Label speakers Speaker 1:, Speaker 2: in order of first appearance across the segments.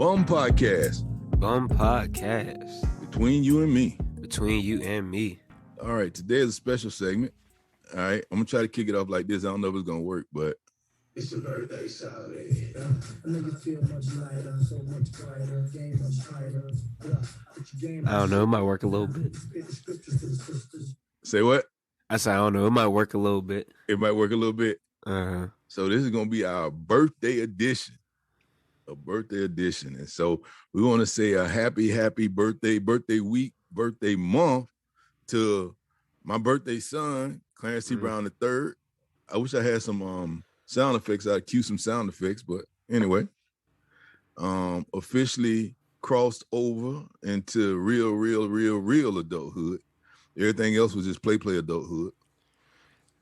Speaker 1: Bum Podcast.
Speaker 2: Bum Podcast.
Speaker 1: Between you and me.
Speaker 2: Between you and me.
Speaker 1: All right, today is a special segment. All right, I'm going to try to kick it off like this. I don't know if it's going to work, but.
Speaker 3: It's your birthday, Saturday. I make you feel much lighter, so much brighter, game much tighter.
Speaker 2: I don't know, it might work a little bit.
Speaker 1: Say what?
Speaker 2: I said, I don't know, it might work a little bit.
Speaker 1: It might work a little bit.
Speaker 2: Uh-huh.
Speaker 1: So this is going to be our birthday edition. A birthday edition. And so we want to say a happy birthday week, birthday month to my birthday son, Clarence T. Brown III. I wish I had some sound effects. I'd cue some sound effects, but anyway, officially crossed over into real adulthood. Everything else was just play adulthood.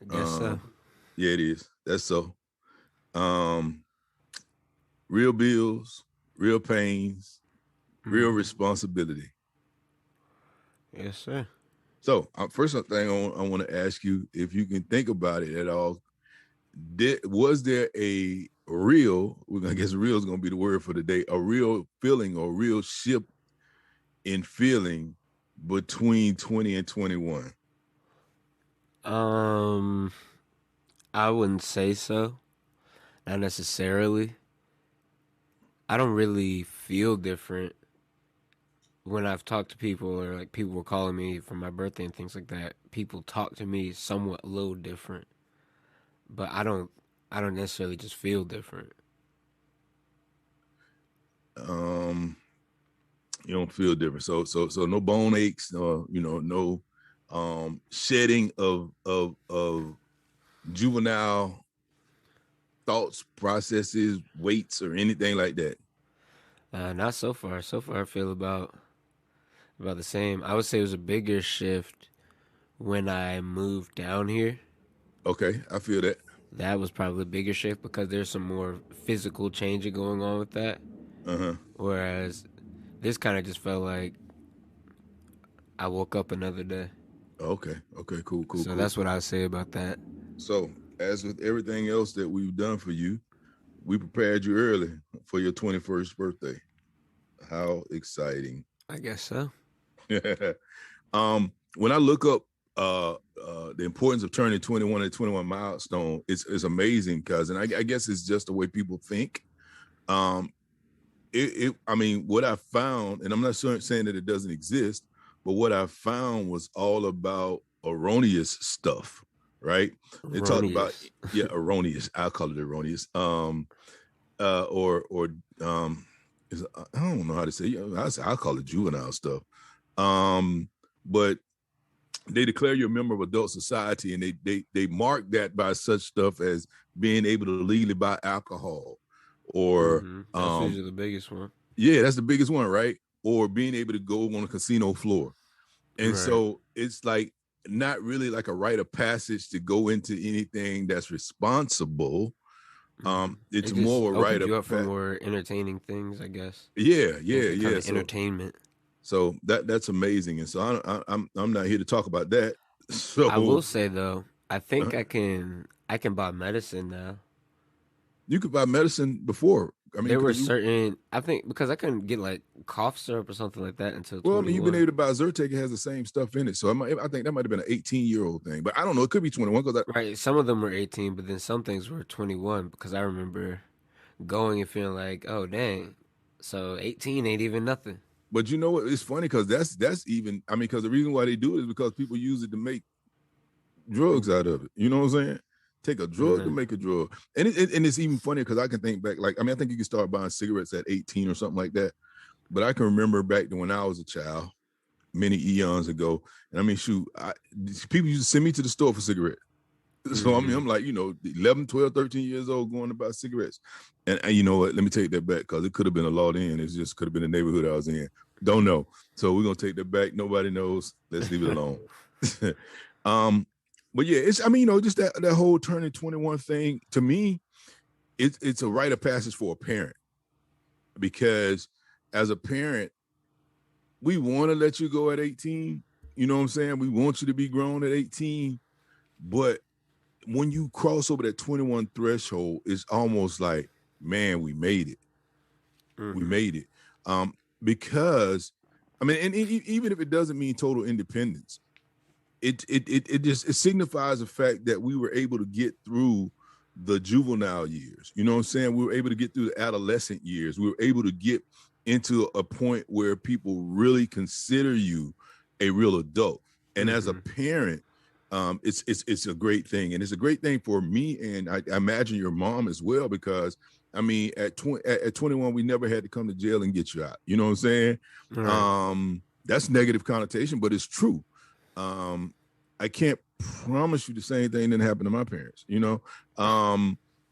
Speaker 2: I guess so.
Speaker 1: Yeah, it is. That's so. Real bills, real pains, real responsibility.
Speaker 2: Yes, sir.
Speaker 1: So, first thing I want to ask you, if you can think about it at all, was there a real, I guess real is going to be the word for the day, a real feeling or real shift in feeling between 20 and 21?
Speaker 2: I wouldn't say so. Not necessarily. I don't really feel different when I've talked to people, or like people were calling me for my birthday and things like that. People talk to me somewhat a little different, but I don't necessarily just feel different.
Speaker 1: You don't feel different. So no bone aches, no shedding of juvenile thoughts, processes, weights, or anything like that.
Speaker 2: Not so far. So far, I feel about the same. I would say it was a bigger shift when I moved down here.
Speaker 1: Okay, I feel that.
Speaker 2: That was probably a bigger shift because there's some more physical changing going on with that. Whereas this kind of just felt like I woke up another day.
Speaker 1: Okay, cool.
Speaker 2: So that's what I would say about that.
Speaker 1: So, as with everything else that we've done for you, we prepared you early for your 21st birthday. How exciting.
Speaker 2: I guess so.
Speaker 1: When I look up the importance of turning 21 and 21 milestone, it's amazing because, and I guess it's just the way people think. I mean, what I found, and I'm not saying that it doesn't exist, but what I found was all about erroneous stuff, right? They talk about, erroneous. I'll call it erroneous. I don't know how to say. I'll call it juvenile stuff. But they declare you a member of adult society, and they mark that by such stuff as being able to legally buy alcohol, or
Speaker 2: that's usually the biggest one.
Speaker 1: Yeah, that's the biggest one, right? Or being able to go on a casino floor. And so it's like not really like a rite of passage to go into anything that's responsible. It's more a rite of
Speaker 2: for more entertaining things, I guess.
Speaker 1: Yeah.
Speaker 2: So, entertainment.
Speaker 1: So that's amazing. And so I'm not here to talk about that. So
Speaker 2: I will say though, I think I can buy medicine now.
Speaker 1: You could buy medicine before. I mean,
Speaker 2: there were certain, I think, because I couldn't get like cough syrup or something like that until 21.
Speaker 1: Well, I mean, you've been able to buy Zyrtec. It has the same stuff in it. So I think that might have been an 18-year-old thing, but I don't know. It could be 21.
Speaker 2: Right. Some of them were 18, but then some things were 21 because I remember going and feeling like, oh, dang. So 18 ain't even nothing.
Speaker 1: But you know what? It's funny because that's even, I mean, because the reason why they do it is because people use it to make drugs out of it. You know what I'm saying? Take a drug to make a drug. And it's even funnier because I can think back, like, I mean, I think you can start buying cigarettes at 18 or something like that. But I can remember back to when I was a child, many eons ago. And I mean, people used to send me to the store for cigarettes. So, I mean, I'm like, 11, 12, 13 years old going to buy cigarettes. And you know what? Let me take that back because it could have been a law then. It just could have been the neighborhood I was in. Don't know. So we're going to take that back. Nobody knows. Let's leave it alone. But yeah, just that whole turning 21 thing, to me, it's a rite of passage for a parent. Because as a parent, we want to let you go at 18. You know what I'm saying? We want you to be grown at 18. But when you cross over that 21 threshold, it's almost like, man, we made it. We made it. Because I mean, and even if it doesn't mean total independence, it signifies the fact that we were able to get through the juvenile years. You know what I'm saying? We were able to get through the adolescent years. We were able to get into a point where people really consider you a real adult. And as a parent, it's a great thing, and it's a great thing for me, and I imagine your mom as well, because I mean, at 21, we never had to come to jail and get you out. You know what I'm saying? Right. That's negative connotation, but it's true. I can't promise you the same thing didn't happen to my parents. You know,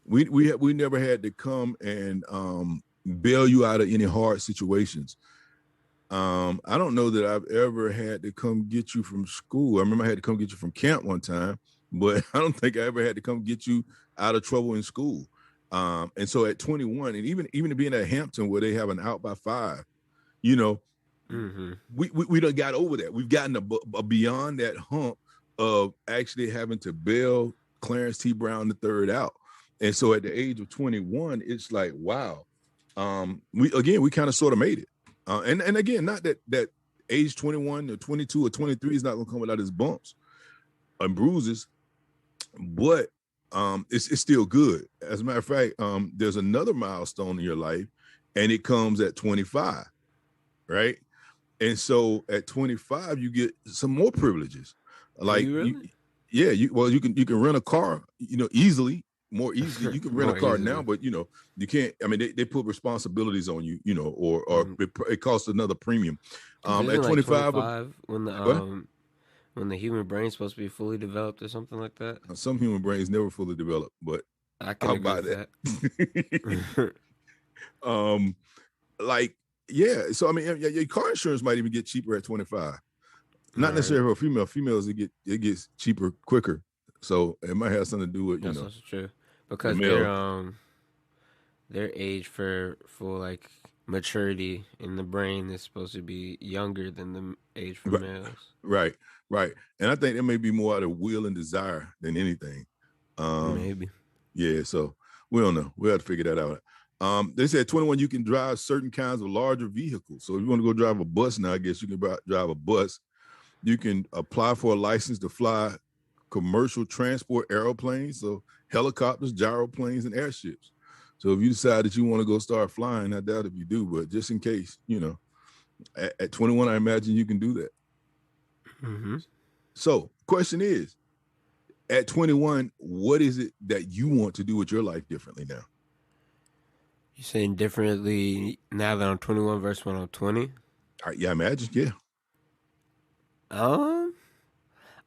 Speaker 1: we never had to come and bail you out of any hard situations. I don't know that I've ever had to come get you from school. I remember I had to come get you from camp one time, but I don't think I ever had to come get you out of trouble in school. And so at 21, and even being at Hampton where they have an out by 5, you know, we done got over that. We've gotten beyond that hump of actually having to bail Clarence T. Brown III out. And so at the age of 21, it's like, wow. We kind of sort of made it. And again, not that age 21 or 22 or 23 is not going to come without his bumps and bruises, but it's still good. As a matter of fact, there's another milestone in your life, and it comes at 25, right? And so at 25, you get some more privileges. Like, really? You can rent a car, you know, more easily. You can rent a car easily now, but you know, you can't. I mean, they put responsibilities on you, you know, or it costs another premium. At 25,
Speaker 2: when the human brain's supposed to be fully developed or something like that.
Speaker 1: Some human brains never fully developed, but
Speaker 2: I can agree with that.
Speaker 1: Like, yeah. So I mean, your car insurance might even get cheaper at 25. Not necessarily for female. Females, it gets cheaper quicker. So it might have something to do with
Speaker 2: That's
Speaker 1: know.
Speaker 2: Also true, because their age for like maturity in the brain is supposed to be younger than the age for males.
Speaker 1: Right. And I think that may be more out of will and desire than anything.
Speaker 2: Maybe.
Speaker 1: Yeah. So we don't know. We'll have to figure that out. They said 21, you can drive certain kinds of larger vehicles. So if you want to go drive a bus now, I guess you can drive a bus. You can apply for a license to fly commercial transport airplanes, so helicopters, gyroplanes, and airships. So if you decide that you want to go start flying, I doubt if you do, but just in case, you know, at 21, I imagine you can do that. So question is, at 21, what is it that you want to do with your life differently now?
Speaker 2: You saying differently now that I'm 21 versus when I'm 20?
Speaker 1: Yeah, I imagine, yeah.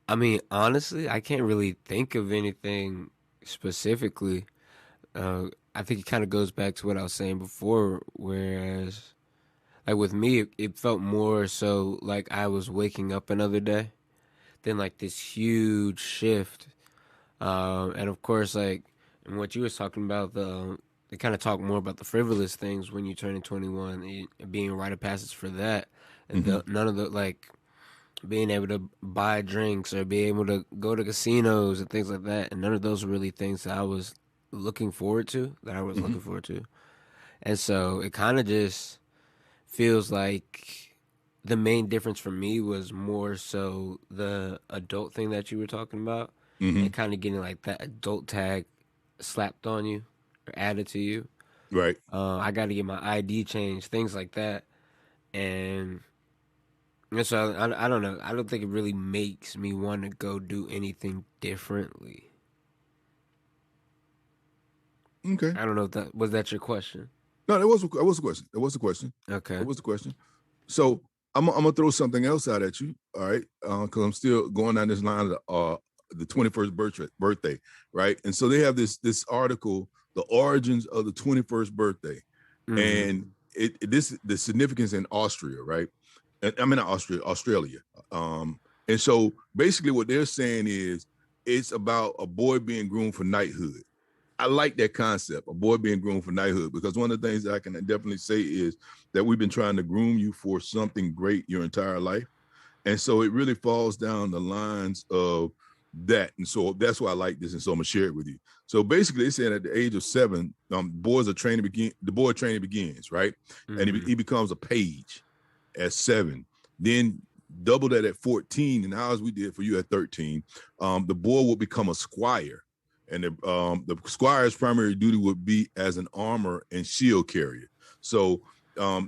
Speaker 2: I mean, honestly, I can't really think of anything specifically. I think it kind of goes back to what I was saying before, whereas, like with me, it felt more so like I was waking up another day than like this huge shift. And of course, like, and what you was talking about, they kind of talk more about the frivolous things when you turn 21, being a rite of passage for that, and none of the, like, being able to buy drinks or be able to go to casinos and things like that. And none of those were really things that I was looking forward to, And so it kind of just feels like the main difference for me was more so the adult thing that you were talking about, and kind of getting like that adult tag slapped on you or added to you.
Speaker 1: Right.
Speaker 2: I got to get my ID changed, things like that. And so I don't know. I don't think it really makes me want to go do anything differently.
Speaker 1: Okay.
Speaker 2: I don't know if was that your question.
Speaker 1: No, that was a question.
Speaker 2: Okay.
Speaker 1: That was the question. So I'm gonna throw something else out at you. All right, because I'm still going down this line of the 21st birthday, right? And so they have this article, the origins of the 21st birthday, and the significance in Austria, right? I mean, Australia. And so basically what they're saying is it's about a boy being groomed for knighthood. I like that concept, a boy being groomed for knighthood, because one of the things that I can definitely say is that we've been trying to groom you for something great your entire life. And so it really falls down the lines of that. And so that's why I like this. And so I'm gonna share it with you. So basically they said at the age of 7, the boy training begins, right? And he becomes a page at 7. Then double that at 14, and how as we did for you at 13, the boy will become a squire. And the squire's primary duty would be as an armor and shield carrier. So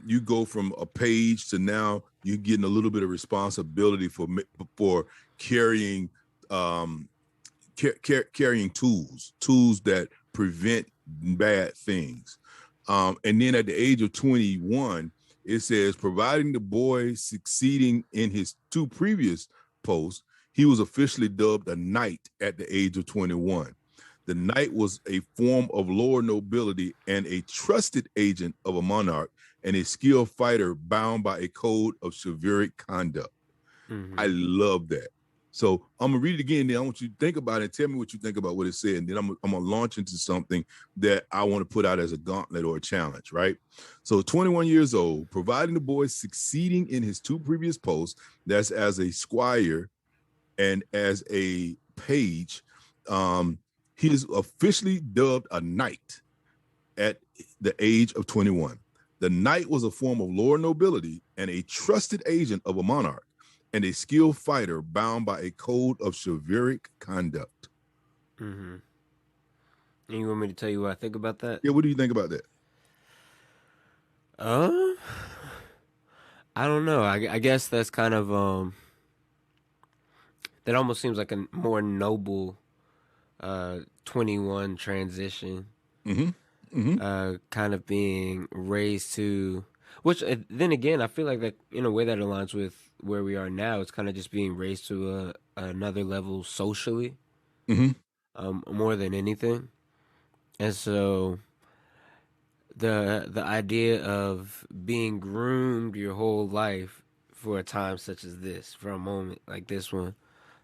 Speaker 1: you go from a page to now you're getting a little bit of responsibility for carrying carrying tools that prevent bad things. And then at the age of 21, it says, providing the boy succeeding in his 2 previous posts, he was officially dubbed a knight at the age of 21. The knight was a form of lower nobility and a trusted agent of a monarch and a skilled fighter bound by a code of chivalric conduct. I love that. So I'm gonna read it again. Then I want you to think about it and tell me what you think about what it said. And then I'm gonna launch into something that I want to put out as a gauntlet or a challenge, right? So 21 years old, providing the boy succeeding in his 2 previous posts, that's as a squire and as a page, he is officially dubbed a knight at the age of 21. The knight was a form of lower nobility and a trusted agent of a monarch and a skilled fighter bound by a code of chivalric conduct.
Speaker 2: And you want me to tell you what I think about that?
Speaker 1: Yeah, what do you think about that?
Speaker 2: I don't know. I guess that's kind of that almost seems like a more noble 21 transition. Kind of being raised to, which then again, I feel like that in a way that aligns with where we are now. It's kind of just being raised to another level socially, more than anything. And so the idea of being groomed your whole life for a time such as this, for a moment like this one,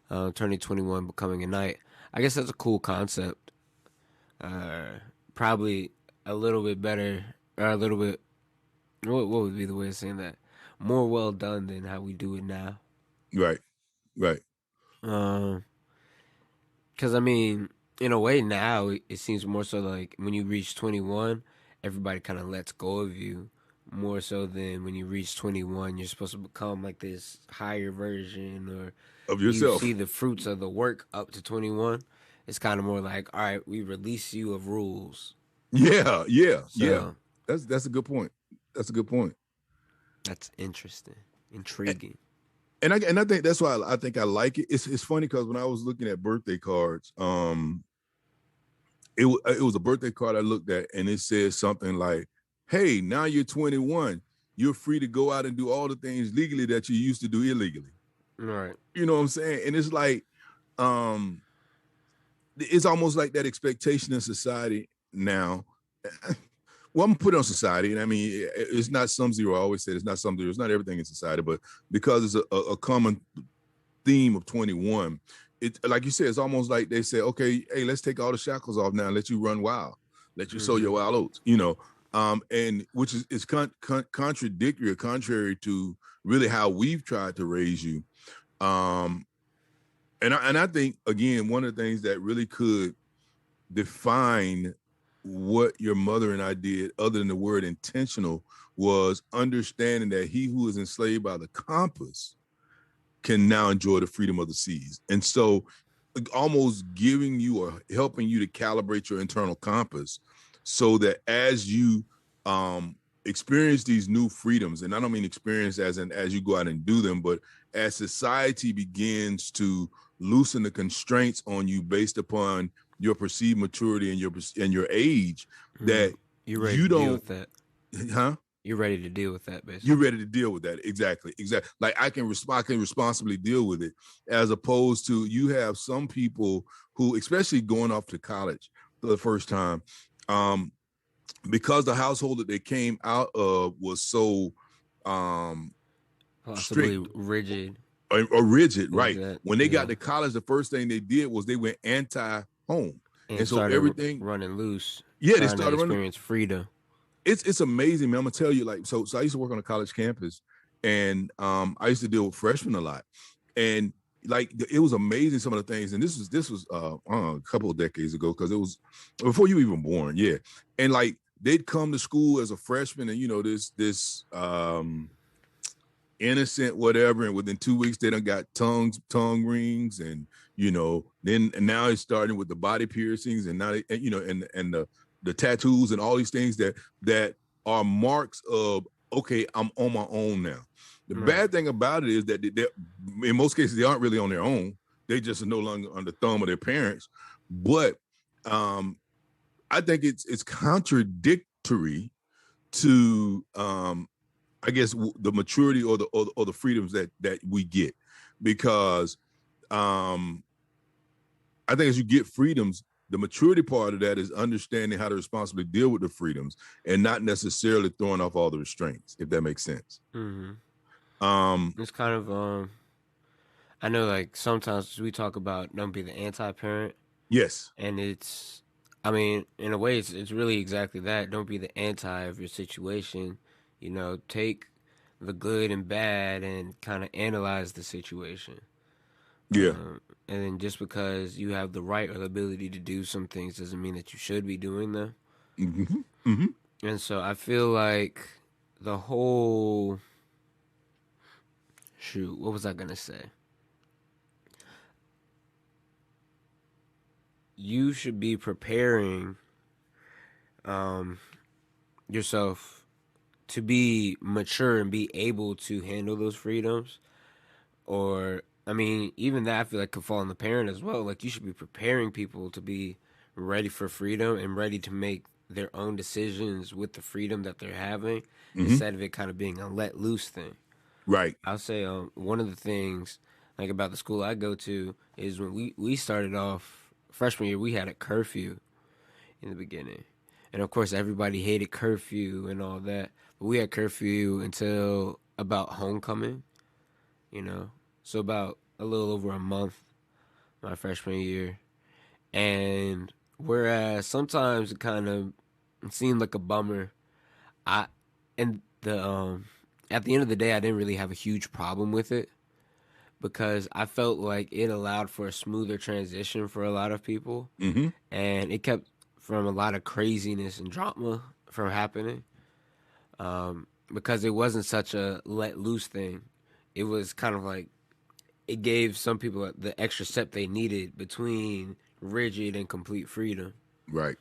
Speaker 2: turning 21, becoming a knight, I guess that's a cool concept. Probably a little bit better, or a little bit, what would be the way of saying that? More well done than how we do it now.
Speaker 1: Right.
Speaker 2: Because I mean, in a way now, it seems more so like when you reach 21, everybody kind of lets go of you. More so than when you reach 21, you're supposed to become like this higher version, or
Speaker 1: Of yourself.
Speaker 2: You see the fruits of the work up to 21. It's kind of more like, all right, we release you of rules.
Speaker 1: Yeah. That's a good point. That's
Speaker 2: interesting, intriguing.
Speaker 1: And I think that's why I think I like it. It's funny because when I was looking at birthday cards, it was a birthday card I looked at, and it said something like, "Hey, now you're 21. You're free to go out and do all the things legally that you used to do illegally."
Speaker 2: Right.
Speaker 1: You know what I'm saying? And it's like, it's almost like that expectation in society now. Well, I'm put on society, and I mean, it's not some zero. I always say it's not some zero. It's not everything in society, but because it's a common theme of 21, it, like you said, it's almost like they say, okay, hey, let's take all the shackles off now and let you run wild, let you sow your wild oats, you know, and which is contradictory or contrary to really how we've tried to raise you. And I think, again, one of the things that really could define what your mother and I did, other than the word intentional, was understanding that he who is enslaved by the compass can now enjoy the freedom of the seas. And so almost giving you or helping you to calibrate your internal compass so that as you experience these new freedoms, and I don't mean experience as you go out and do them, but as society begins to loosen the constraints on you based upon your perceived maturity and your age, that
Speaker 2: you're ready to deal with that.
Speaker 1: Huh?
Speaker 2: You're ready to deal with that, basically.
Speaker 1: You're ready to deal with that. Exactly. Like I can responsibly deal with it, as opposed to you have some people who, especially going off to college for the first time, because the household that they came out of was so
Speaker 2: possibly
Speaker 1: strict,
Speaker 2: rigid.
Speaker 1: Or rigid, right?
Speaker 2: That,
Speaker 1: when they got to college, the first thing they did was they went anti-home,
Speaker 2: and
Speaker 1: so everything
Speaker 2: running loose.
Speaker 1: Yeah, they started
Speaker 2: to experience freedom.
Speaker 1: It's amazing, man. I'm gonna tell you, like, so I used to work on a college campus, and I used to deal with freshmen a lot, and like it was amazing some of the things, and this was a couple of decades ago because it was before you were even born, yeah. And like they'd come to school as a freshman, and this innocent whatever, and within 2 weeks they done got tongue rings, and then and now it's starting with the body piercings, and now and the tattoos and all these things that are marks of, okay, I'm on my own now. The bad thing about it is that in most cases they aren't really on their own. They just are no longer under the thumb of their parents. But I think it's contradictory to I guess the maturity or the freedoms that we get, because I think as you get freedoms, the maturity part of that is understanding how to responsibly deal with the freedoms and not necessarily throwing off all the restraints, if that makes sense.
Speaker 2: Mm-hmm. It's kind of I know, like, sometimes we talk about don't be the anti-parent.
Speaker 1: Yes.
Speaker 2: And I mean, in a way, it's really exactly that. Don't be the anti of your situation. Take the good and bad and kind of analyze the situation.
Speaker 1: Yeah.
Speaker 2: And then just because you have the right or the ability to do some things doesn't mean that you should be doing them.
Speaker 1: Mm-hmm. Mm-hmm.
Speaker 2: And so I feel like the whole... Shoot, what was I going to say? You should be preparing yourself to be mature and be able to handle those freedoms. Or, I mean, even that I feel like could fall on the parent as well. Like, you should be preparing people to be ready for freedom and ready to make their own decisions with the freedom that they're having, instead of it kind of being a let loose thing.
Speaker 1: Right.
Speaker 2: I'll say one of the things like about the school I go to is when we started off freshman year, we had a curfew in the beginning. And of course everybody hated curfew and all that. But we had curfew until about homecoming, So about a little over a month my freshman year. And whereas sometimes it kind of seemed like a bummer, at the end of the day, I didn't really have a huge problem with it because I felt like it allowed for a smoother transition for a lot of people, and it kept from a lot of craziness and drama from happening, because it wasn't such a let loose thing. It was kind of like it gave some people the extra step they needed between rigid and complete freedom.
Speaker 1: Right.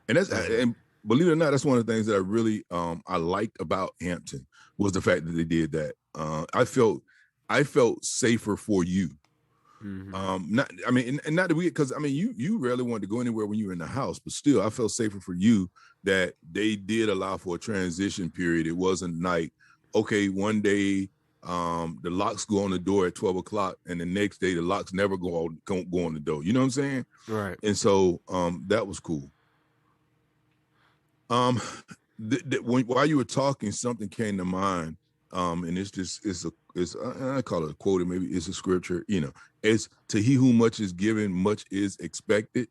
Speaker 1: And and believe it or not, that's one of the things that I really I liked about Hampton was the fact that they did that. I felt safer for you. Not that because you rarely wanted to go anywhere when you were in the house, but still I felt safer for you that they did allow for a transition period. It wasn't like, okay, one day the locks go on the door at 12 o'clock and the next day the locks never go on the door. You know what I'm saying?
Speaker 2: Right.
Speaker 1: And so that was cool. While you were talking, something came to mind, and I call it a quote, maybe it's a scripture. It's to he who much is given, much is expected.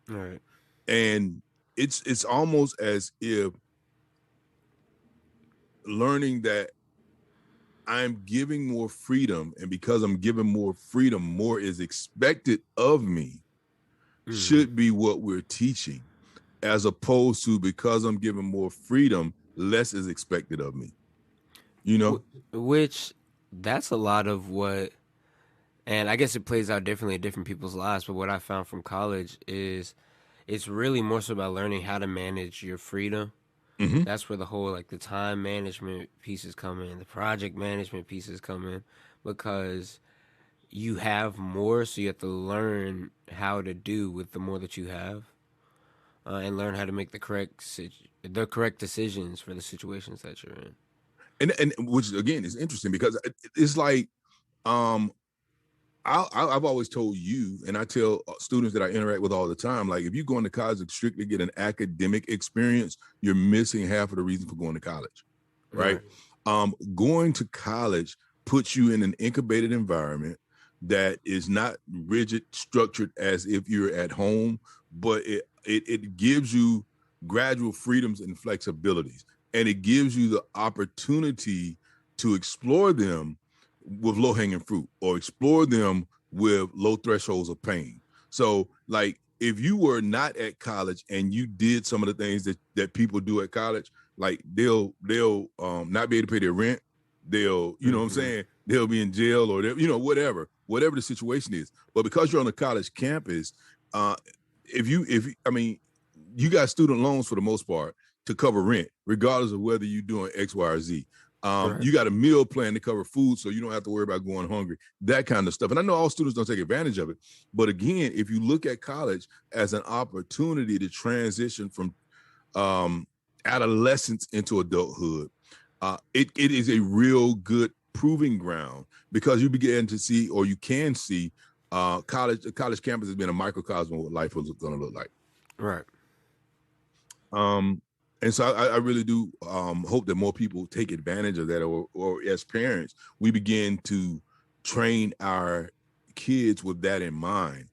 Speaker 2: Right.
Speaker 1: And it's almost as if learning that I'm giving more freedom, and because I'm giving more freedom, more is expected of me, should be what we're teaching. As opposed to because I'm given more freedom, less is expected of me.
Speaker 2: Which that's a lot of what, and I guess it plays out differently in different people's lives, but what I found from college is it's really more so about learning how to manage your freedom. That's where the whole like the time management pieces come in, the project management pieces come in, because you have more, so you have to learn how to do with the more that you have. And learn how to make the correct decisions for the situations that you're in.
Speaker 1: And which again is interesting because it's like I've always told you, and I tell students that I interact with all the time, like if you go into college to strictly get an academic experience, you're missing half of the reason for going to college, right? Going to college puts you in an incubated environment that is not rigid, structured as if you're at home, but it gives you gradual freedoms and flexibilities, and it gives you the opportunity to explore them with low hanging fruit, or explore them with low thresholds of pain. So like if you were not at college and you did some of the things that people do at college, like they'll not be able to pay their rent. They'll, you know what I'm saying? They'll be in jail, or whatever the situation is. But because you're on a college campus, you got student loans for the most part to cover rent, regardless of whether you're doing X, Y, or Z.
Speaker 2: Right.
Speaker 1: You got a meal plan to cover food, so you don't have to worry about going hungry, that kind of stuff. And I know all students don't take advantage of it. But again, if you look at college as an opportunity to transition from adolescence into adulthood, it is a real good proving ground, because you begin to see, or you can see, college campus has been a microcosm of what life was going to look like.
Speaker 2: Right.
Speaker 1: And so I really do hope that more people take advantage of that, or as parents, we begin to train our kids with that in mind.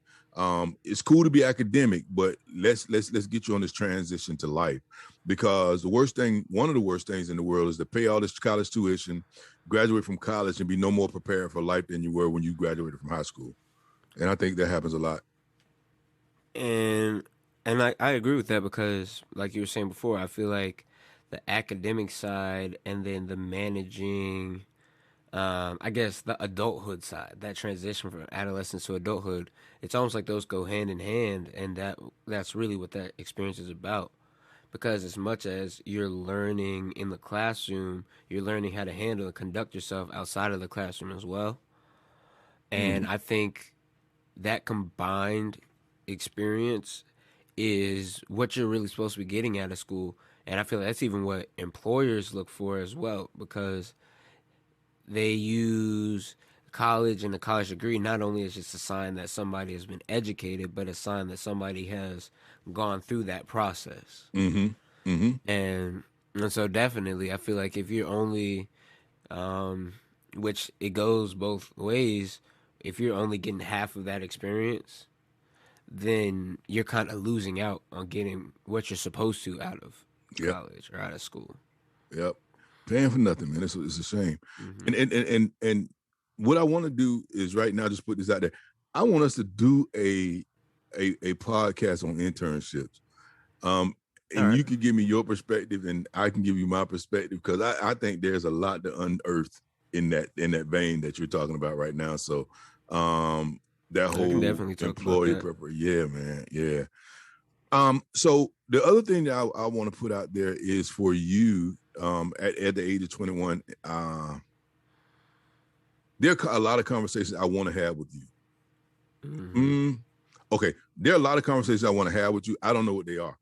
Speaker 1: It's cool to be academic, but let's get you on this transition to life, because one of the worst things in the world is to pay all this college tuition, graduate from college, and be no more prepared for life than you were when you graduated from high school. And I think that happens a lot.
Speaker 2: And I agree with that, because like you were saying before, I feel like the academic side and then the managing, I guess the adulthood side, that transition from adolescence to adulthood, it's almost like those go hand in hand, and that's really what that experience is about. Because as much as you're learning in the classroom, you're learning how to handle and conduct yourself outside of the classroom as well. And I think that combined experience is what you're really supposed to be getting out of school. And I feel like that's even what employers look for as well, because they use college and the college degree not only as just a sign that somebody has been educated, but a sign that somebody has gone through that process. And so definitely, I feel like if you're only, which it goes both ways, if you're only getting half of that experience, then you're kind of losing out on getting what you're supposed to out of college or out of school.
Speaker 1: Yep. Paying for nothing, man. It's a shame. And what I want to do is right now, just put this out there. I want us to do a podcast on internships. And you can give me your perspective, and I can give you my perspective, because I think there's a lot to unearth in that vein that you're talking about right now. So that whole employee prepper, yeah, man, yeah. So the other thing that I want to put out there is for you, at the age of 21, there are a lot of conversations I want to have with you. Okay, there are a lot of conversations I want to have with you. I don't know what they are,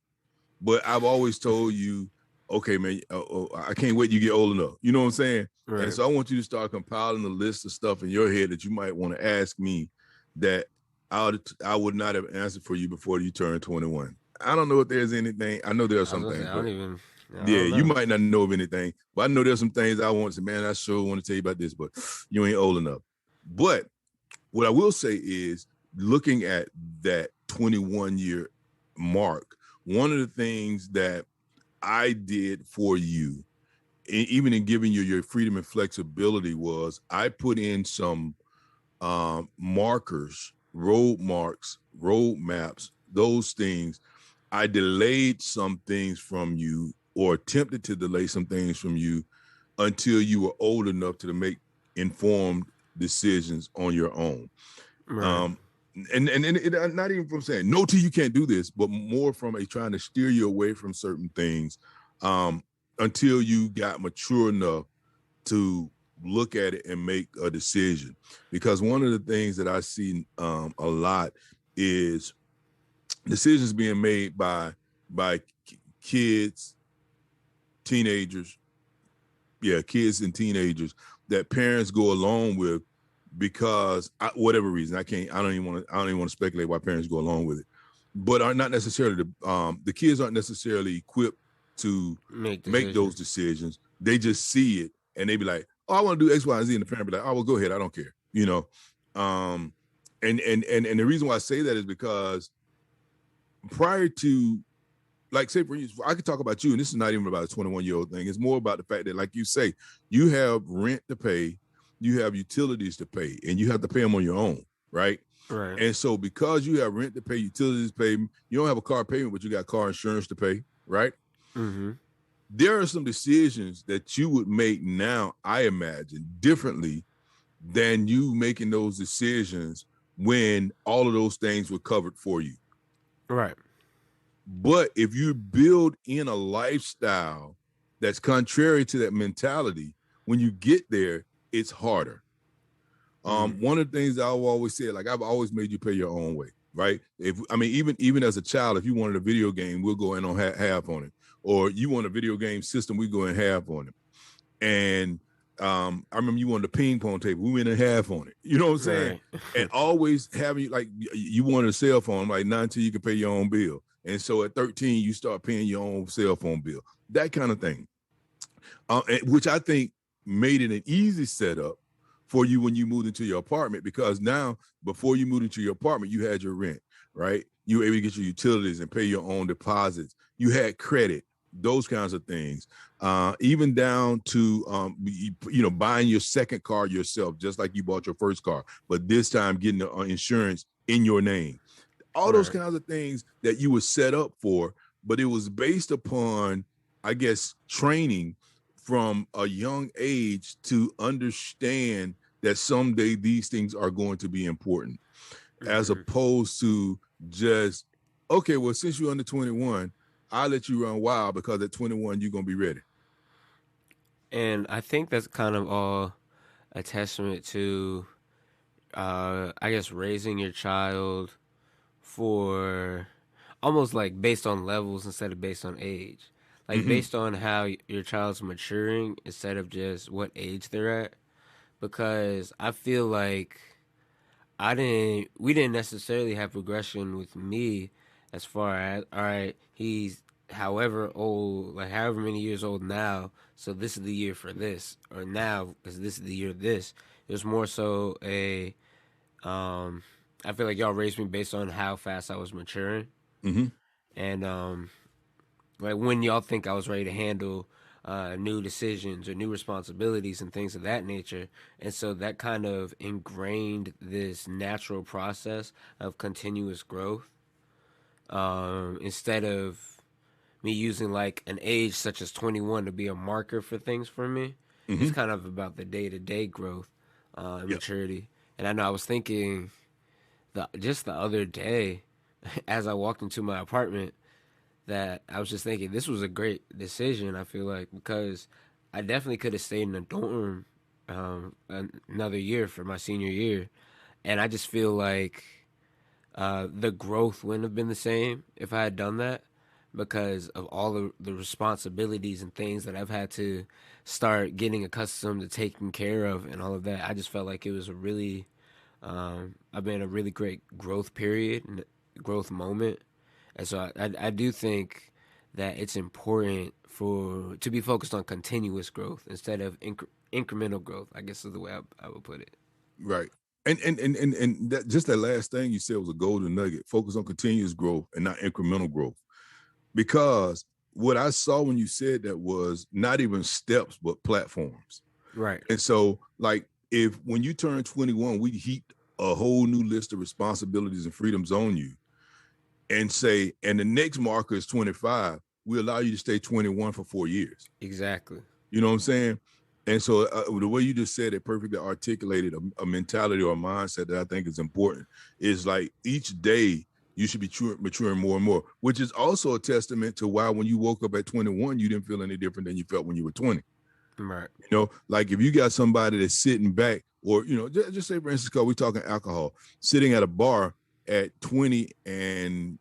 Speaker 1: but I've always told you, okay, man, I can't wait till you get old enough. You know what I'm saying? Right. And so I want you to start compiling a list of stuff in your head that you might want to ask me that I would not have answered for you before you turn 21. I don't know if there's anything. I know there are some things. You might not know of anything, but I know there's some things I want to say, man, I sure want to tell you about this, but you ain't old enough. But what I will say is, looking at that 21-year mark, one of the things that I did for you, even in giving you your freedom and flexibility, was I put in some markers, road maps, those things. I delayed some things from you, or attempted to delay some things from you, until you were old enough to make informed decisions on your own. Right. And not even from saying no to you can't do this, but more from trying to steer you away from certain things until you got mature enough to look at it and make a decision. Because one of the things that I see a lot is decisions being made by kids, teenagers, kids and teenagers, that parents go along with, because whatever reason, I don't even want to speculate why parents go along with it, but are not necessarily the kids aren't necessarily equipped to make those decisions. They just see it and they be like, oh, I want to do X, Y, and Z, and the parent be like, oh, well, go ahead, I don't care, you know. And the reason why I say that is because prior to, like, say for instance, I could talk about you, and this is not even about a 21-year-old thing. It's more about the fact that, like you say, you have rent to pay, you have utilities to pay, and you have to pay them on your own, right?
Speaker 2: Right.
Speaker 1: And so because you have rent to pay, utilities to pay, you don't have a car payment, but you got car insurance to pay, right?
Speaker 2: Mm-hmm.
Speaker 1: There are some decisions that you would make now, I imagine, differently than you making those decisions when all of those things were covered for you.
Speaker 2: Right.
Speaker 1: But if you build in a lifestyle that's contrary to that mentality, when you get there, it's harder. One of the things I've always said, like I've always made you pay your own way, right? Even as a child, if you wanted a video game, we'll go in on half on it. Or you want a video game system, we go in half on it. And I remember you wanted a ping pong table, we went in half on it. You know what I'm saying?
Speaker 2: Right.
Speaker 1: And always having, like, you wanted a cell phone, like not until you can pay your own bill. And so at 13, you start paying your own cell phone bill, that kind of thing. Which I think made it an easy setup for you when you moved into your apartment, because now, before you moved into your apartment, you had your rent, right? You were able to get your utilities and pay your own deposits. You had credit, those kinds of things. Even down to, buying your second car yourself, just like you bought your first car, but this time getting the insurance in your name. All those kinds of things that you were set up for, but it was based upon, I guess, training from a young age to understand that someday these things are going to be important, as opposed to just, okay, well, since you're under 21, I'll let you run wild because at 21, you're going to be ready.
Speaker 2: And I think that's kind of all a testament to, I guess, raising your child for almost like based on levels instead of based on age. Like based on how your child's maturing instead of just what age they're at. Because I feel like we didn't necessarily have progression with me as far as, all right, he's however old, like however many years old now, so this is the year for this, or now because this is the year of this. It was more so I feel like y'all raised me based on how fast I was maturing, and like when y'all think I was ready to handle new decisions or new responsibilities and things of that nature. And so that kind of ingrained this natural process of continuous growth, instead of me using like an age such as 21 to be a marker for things for me. It's kind of about the day-to-day growth and maturity. And I know I was thinking just the other day as I walked into my apartment, that I was just thinking this was a great decision, I feel like, because I definitely could have stayed in a dorm another year for my senior year. And I just feel like the growth wouldn't have been the same if I had done that, because of all the responsibilities and things that I've had to start getting accustomed to taking care of and all of that. I just felt like it was a really, I've been in a really great growth period and growth moment. And so I do think that it's important to be focused on continuous growth instead of incremental growth, I guess is the way I would put it.
Speaker 1: Right. And that, just that last thing you said was a golden nugget. Focus on continuous growth and not incremental growth. Because what I saw when you said that was not even steps, but platforms.
Speaker 2: Right.
Speaker 1: And so, like, when you turn 21, we heaped a whole new list of responsibilities and freedoms on you, and say, and the next marker is 25, we allow you to stay 21 for 4 years.
Speaker 2: Exactly.
Speaker 1: You know what I'm saying? And so the way you just said it perfectly articulated a mentality or a mindset that I think is important. Is like each day you should be maturing more and more, which is also a testament to why when you woke up at 21, you didn't feel any different than you felt when you were 20.
Speaker 2: Right.
Speaker 1: You know, like if you got somebody that's sitting back, or, you know, just say, for instance, because we're talking alcohol, sitting at a bar at 20 and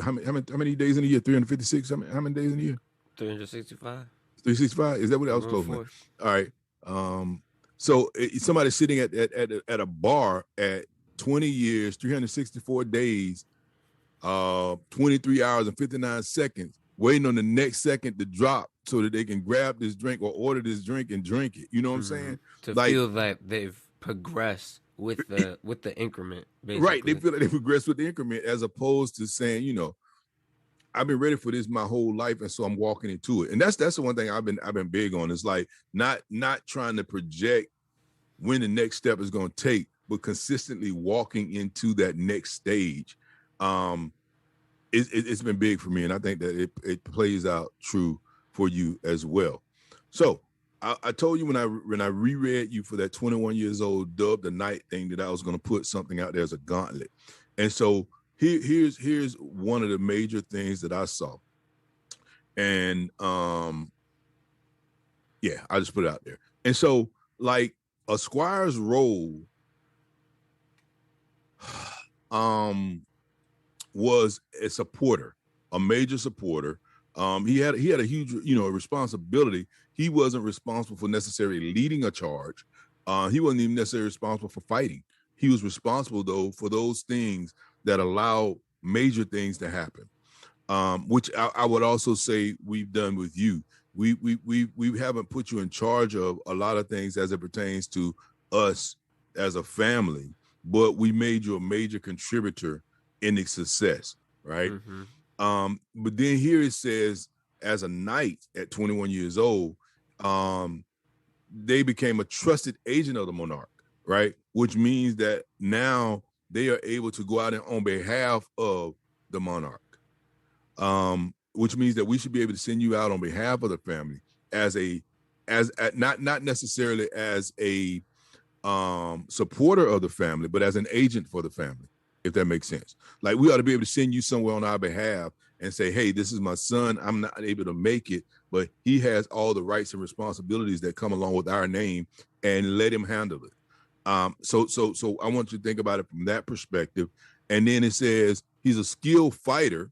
Speaker 1: how many days in a year? 356? How many days in a year?
Speaker 2: 365.
Speaker 1: 365? Is that what I was close to? All right. So somebody sitting at a bar at 20 years, 364 days, 23 hours and 59 seconds, waiting on the next second to drop so that they can grab this drink or order this drink and drink it. You know what I'm saying?
Speaker 2: To feel that they've progressed with the increment, basically.
Speaker 1: Right. They feel like they progressed with the increment, as opposed to saying, you know, I've been ready for this my whole life, and so I'm walking into it. And that's the one thing I've been big on. It's like not trying to project when the next step is going to take, but consistently walking into that next stage. It's been big for me, and I think that it plays out true for you as well. So I told you when I reread you for that 21 years old Dub the Night thing that I was going to put something out there as a gauntlet. And so here's one of the major things that I saw. And yeah, I just put it out there. And so like a squire's role was a supporter, a major supporter. He had a huge, responsibility. He wasn't responsible for necessarily leading a charge. He wasn't even necessarily responsible for fighting. He was responsible though for those things that allow major things to happen. Which I would also say we've done with you. We haven't put you in charge of a lot of things as it pertains to us as a family, but we made you a major contributor in its success, right? Mm-hmm. But then here it says, as a knight at 21 years old, they became a trusted agent of the monarch, right? Which means that now they are able to go out and on behalf of the monarch. Which means that we should be able to send you out on behalf of the family not necessarily as a supporter of the family, but as an agent for the family, if that makes sense. Like we ought to be able to send you somewhere on our behalf and say, hey, this is my son. I'm not able to make it, but he has all the rights and responsibilities that come along with our name, and let him handle it. So I want you to think about it from that perspective. And then it says he's a skilled fighter,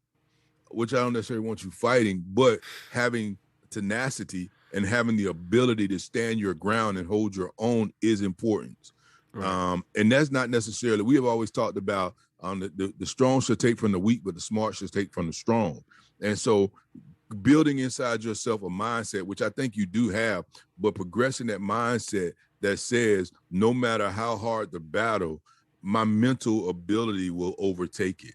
Speaker 1: which I don't necessarily want you fighting, but having tenacity and having the ability to stand your ground and hold your own is important. Right. And that's not necessarily, we have always talked about the strong should take from the weak, but the smart should take from the strong. And so building inside yourself a mindset, which I think you do have, but progressing that mindset that says, no matter how hard the battle, my mental ability will overtake it.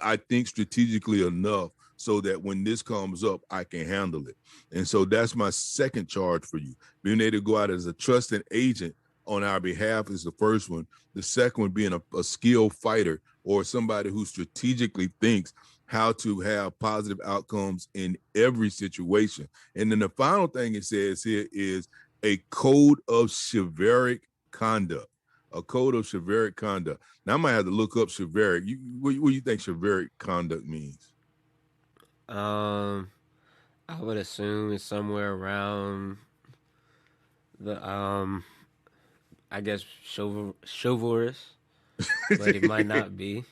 Speaker 1: I think strategically enough so that when this comes up, I can handle it. And so that's my second charge for you. Being able to go out as a trusted agent on our behalf is the first one. The second one being a skilled fighter, or somebody who strategically thinks how to have positive outcomes in every situation. And then the final thing it says here is a code of chivalric conduct. A code of chivalric conduct. Now I might have to look up chivalric. What do you think chivalric conduct means?
Speaker 2: I would assume it's somewhere around the I guess chivalrous, but it might not be.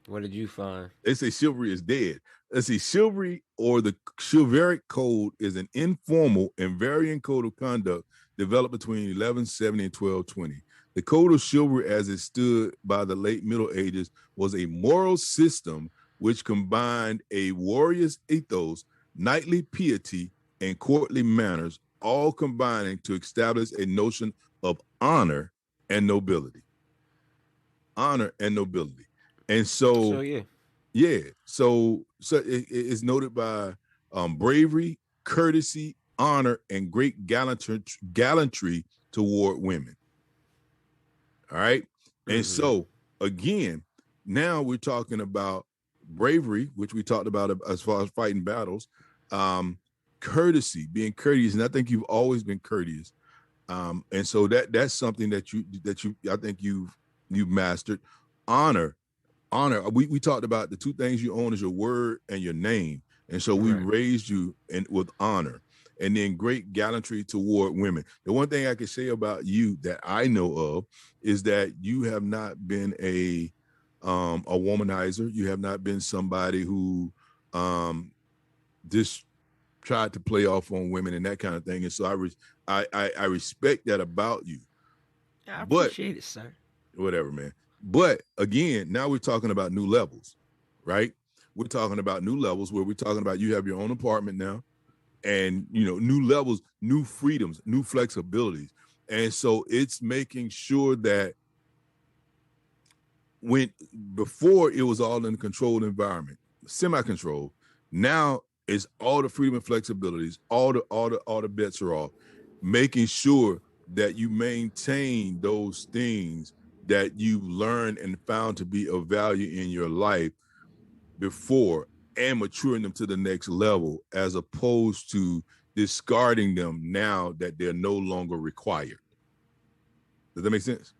Speaker 2: What did you find?
Speaker 1: They say chivalry is dead. Let's see, chivalry or the chivalric code is an informal and varying code of conduct developed between 1170 and 1220. The code of chivalry, as it stood by the late Middle Ages, was a moral system which combined a warrior's ethos, knightly piety, and courtly manners, all combining to establish a notion of honor and nobility. Honor and nobility. And so it's noted by bravery, courtesy, honor, and great gallantry toward women. All right. Mm-hmm. And so again, now we're talking about bravery, which we talked about as far as fighting battles, courtesy, being courteous. And I think you've always been courteous. And so that's something that you I think you've mastered. Honor. We talked about the two things you own is your word and your name. And so we raised you with honor, and then great gallantry toward women. The one thing I can say about you that I know of is that you have not been a womanizer. You have not been somebody who just tried to play off on women and that kind of thing. And so I respect that about you.
Speaker 2: I appreciate it, sir.
Speaker 1: Whatever, man. But again, now we're talking about new levels, right? We're talking about new levels where we're talking about you have your own apartment now, and new levels, new freedoms, new flexibilities. And so it's making sure that before it was all in a controlled environment. semi-controlled. Now it's all the freedom and flexibilities, all the bets are off, making sure that you maintain those things that you learned and found to be of value in your life before, and maturing them to the next level, as opposed to discarding them now that they're no longer required. Does that make sense?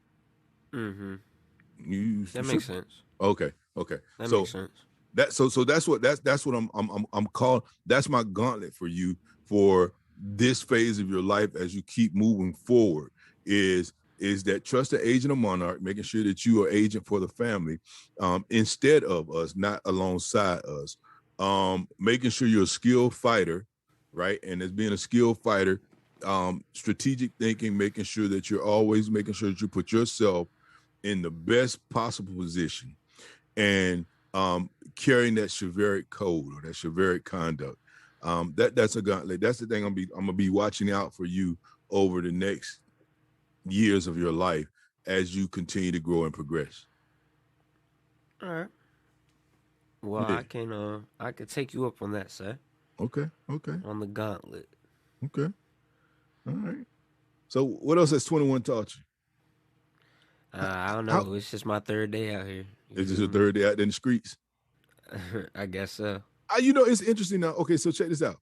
Speaker 2: Mm-hmm. That makes sense.
Speaker 1: Okay.
Speaker 2: That makes sense.
Speaker 1: That's what I'm calling. That's my gauntlet for you for this phase of your life as you keep moving forward. Is that trust the agent of Monarch, making sure that you are agent for the family, instead of us, not alongside us. Making sure you're a skilled fighter, right? And as being a skilled fighter, strategic thinking, making sure that you're always making sure that you put yourself in the best possible position, and carrying that chivalric code or that chivalric conduct. That's a gauntlet. That's the thing I'm gonna be watching out for you over the next years of your life as you continue to grow and progress.
Speaker 2: All right. Well, yeah. I can take you up on that, sir.
Speaker 1: Okay.
Speaker 2: On the gauntlet.
Speaker 1: Okay. All right. So what else has 21 taught you?
Speaker 2: I don't know. It's just my third day out here.
Speaker 1: It's just your third day out in the streets?
Speaker 2: I guess so.
Speaker 1: It's interesting now. Okay, so check this out.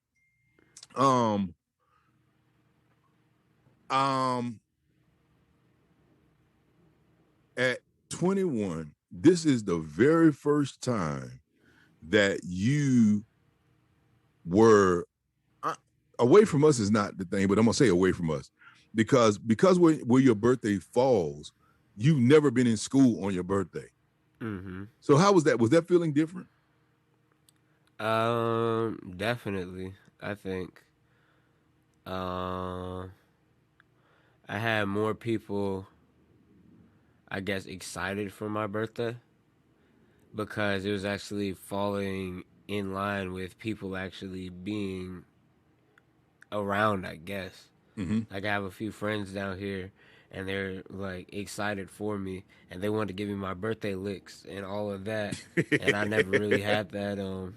Speaker 1: At 21, this is the very first time that you were away from us is not the thing, but I'm gonna say away from us because where your birthday falls, you've never been in school on your birthday.
Speaker 2: Mm-hmm.
Speaker 1: So how was that? Was that feeling different?
Speaker 2: Definitely. I think I had more people, I guess, excited for my birthday because it was actually falling in line with people actually being around, I guess.
Speaker 1: Mm-hmm.
Speaker 2: Like I have a few friends down here and they're like excited for me and they wanted to give me my birthday licks and all of that. And I never really had that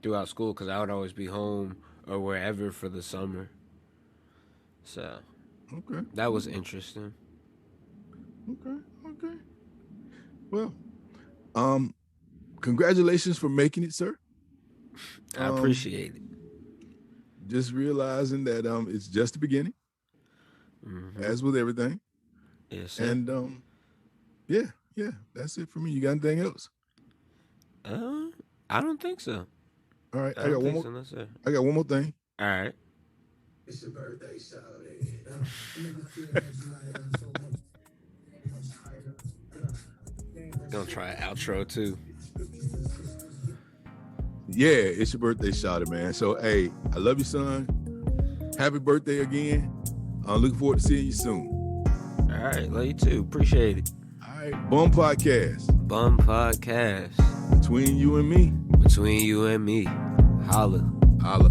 Speaker 2: throughout school because I would always be home or wherever for the summer. So that was interesting.
Speaker 1: Okay. Well, congratulations for making it, sir.
Speaker 2: I appreciate it.
Speaker 1: Just realizing that it's just the beginning, as with everything.
Speaker 2: Yes, sir.
Speaker 1: And yeah, that's it for me. You got anything else?
Speaker 2: I don't think so.
Speaker 1: All right, I got one more.
Speaker 2: So, no, sir.
Speaker 1: I got one more thing.
Speaker 2: All right.
Speaker 3: It's your birthday, Saturday.
Speaker 2: Gonna try an outro too.
Speaker 1: Yeah, it's your birthday, Shawty, man. So, hey, I love you, son. Happy birthday again. I'm looking forward to seeing you soon.
Speaker 2: All right, love you too. Appreciate it.
Speaker 1: All right, Bum Podcast.
Speaker 2: Bum Podcast.
Speaker 1: Between you and me.
Speaker 2: Between you and me. Holla.
Speaker 1: Holla.